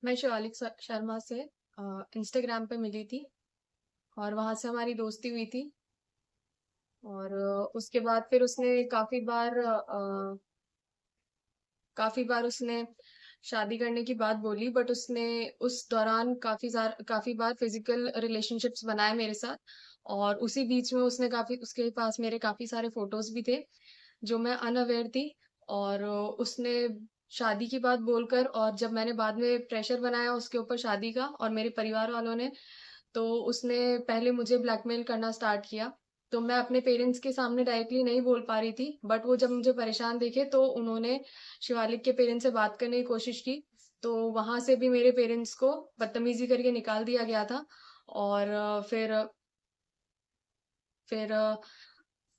मैं शिवालिक शर्मा से इंस्टाग्राम पे मिली थी और वहां से हमारी दोस्ती हुई थी। और उसके बाद फिर उसने काफी बार उसने शादी करने की बात बोली, बट उसने उस दौरान काफी बार फिजिकल रिलेशनशिप्स बनाए मेरे साथ। और उसी बीच में उसके पास मेरे काफी सारे फोटोज भी थे जो मैं अनअवेयर थी। और उसने शादी की बात बोलकर, और जब मैंने बाद में प्रेशर बनाया उसके ऊपर शादी का और मेरे परिवार वालों ने, तो उसने पहले मुझे ब्लैकमेल करना स्टार्ट किया। तो मैं अपने पेरेंट्स के सामने डायरेक्टली नहीं बोल पा रही थी, बट वो जब मुझे परेशान देखे तो उन्होंने शिवालिक के पेरेंट्स से बात करने की कोशिश की। तो वहां से भी मेरे पेरेंट्स को बदतमीजी करके निकाल दिया गया था। और फिर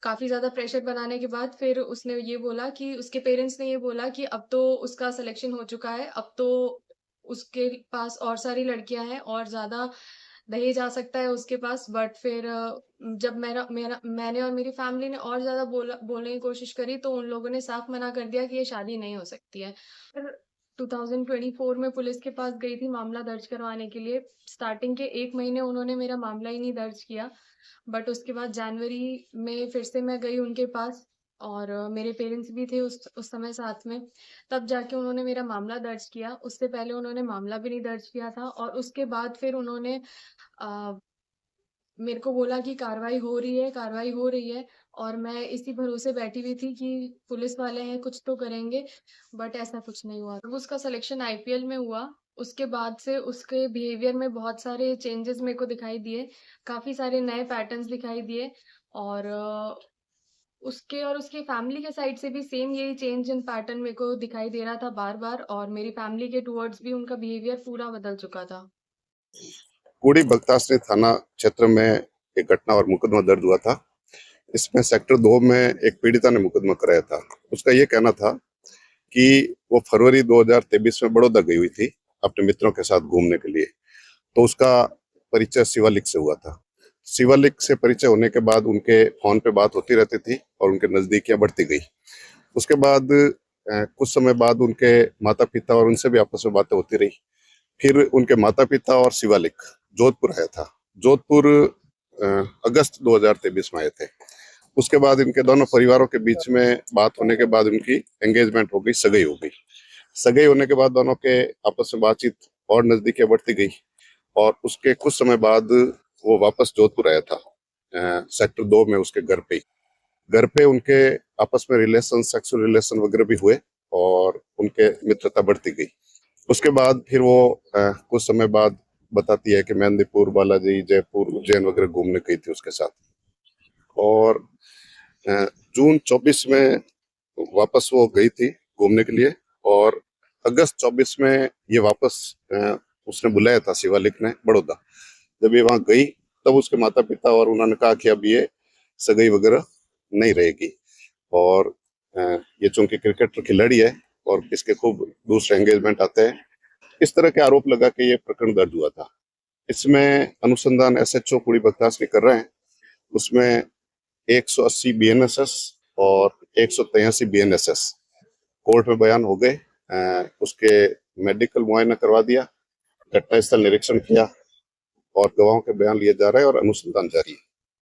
काफी ज्यादा प्रेशर बनाने के बाद फिर उसके पेरेंट्स ने ये बोला कि अब तो उसका सिलेक्शन हो चुका है, अब तो उसके पास और सारी लड़कियां हैं और ज्यादा दहेज आ सकता है उसके पास। बट फिर जब मेरा मेरा मैंने और मेरी फैमिली ने और ज्यादा बोलने की कोशिश करी तो उन लोगों ने साफ मना कर दिया कि ये शादी नहीं हो सकती है। फिर 2024 में पुलिस के पास गई थी मामला दर्ज करवाने के लिए। स्टार्टिंग के 1 महीने उन्होंने मेरा मामला ही नहीं दर्ज किया, बट उसके बाद जनवरी में फिर से मैं गई उनके पास। और मेरे पेरेंट्स भी थे उस समय साथ में। तब जाके उन्होंने मेरा मामला दर्ज किया। उससे पहले उन्होंने मामला भी नहीं दर्ज किया था। और उसके बाद फिर उन्होंने आ, मेरे को बोला कि कार्रवाई हो रही है। और मैं इसी भरोसे बैठी हुई थी कि पुलिस वाले हैं, कुछ तो करेंगे। बट ऐसा कुछ नहीं हुआ। तब उसका सिलेक्शन आईपीएल में हुआ। उसके बाद से उसके बिहेवियर में बहुत सारे चेंजेस मेरे को दिखाई दिए, काफी सारे नए पैटर्न्स दिखाई दिए। और उसके और उसकी फैमिली के साइड से भी सेम यही चेंज इन पैटर्न मेरे को दिखाई दे रहा था बार बार। और मेरी फैमिली के टुवर्ड्स भी उनका बिहेवियर पूरा बदल चुका था। पूरी बगतासनी थाना क्षेत्र में एक घटना और मुकदमा दर्ज हुआ था। इसमें सेक्टर 2 में एक पीड़िता ने मुकदमा कराया था। उसका ये कहना था कि वो फरवरी 2023 में बड़ौदा गई हुई थी अपने मित्रों के साथ घूमने के लिए। तो उसका परिचय शिवालिक से हुआ था। शिवालिक से परिचय होने के बाद उनके फोन पे बात होती रहती थी और उनके नजदीकियां बढ़ती गई। उसके बाद कुछ समय बाद उनके माता पिता और उनसे भी आपस में बातें होती रही। फिर उनके माता पिता और शिवालिक जोधपुर आया था। जोधपुर अ, अगस्त 2023 में आए थे। उसके बाद इनके दोनों परिवारों के बीच में बात होने के बाद उनकी एंगेजमेंट हो गई, सगाई हो गई। सगाई होने के बाद दोनों के आपस में बातचीत और नजदीकी बढ़ती गई। और उसके कुछ समय बाद वो वापस जोधपुर आया था, सेक्टर 2 में उसके घर पे। घर पे उनके आपस में सेक्सुअल रिलेशन वगैरह भी हुए और उनके मित्रता बढ़ती गई। उसके बाद फिर वो कुछ समय बाद बताती है कि मेहंदीपुर, बालाजी, जयपुर, उज्जैन वगैरह घूमने गई थी उसके साथ। और अ, जून 24 में वापस वो गई थी घूमने के लिए। और अगस्त 24 में ये वापस उसने बुलाया था शिवालिक ने बड़ौदा। जब ये वहां गई तब उसके माता पिता और उन्होंने कहा कि अब ये सगाई वगैरह नहीं रहेगी। और अ, ये चूंकि क्रिकेटर खिलाड़ी है और इसके खूब दूसरे एंगेजमेंट आते हैं, इस तरह के आरोप लगा के ये प्रकरण दर्ज हुआ था। इसमें अनुसंधान एसएचओ पूरी बकवास नहीं कर रहे हैं। उसमें 180 बीएनएसएस और 183 बीएनएसएस कोर्ट में बयान हो गए। उसके मेडिकल मुआयना करवा दिया, घटनास्थल निरीक्षण किया और गवाहों के बयान लिए जा रहे हैं और अनुसंधान जारी है।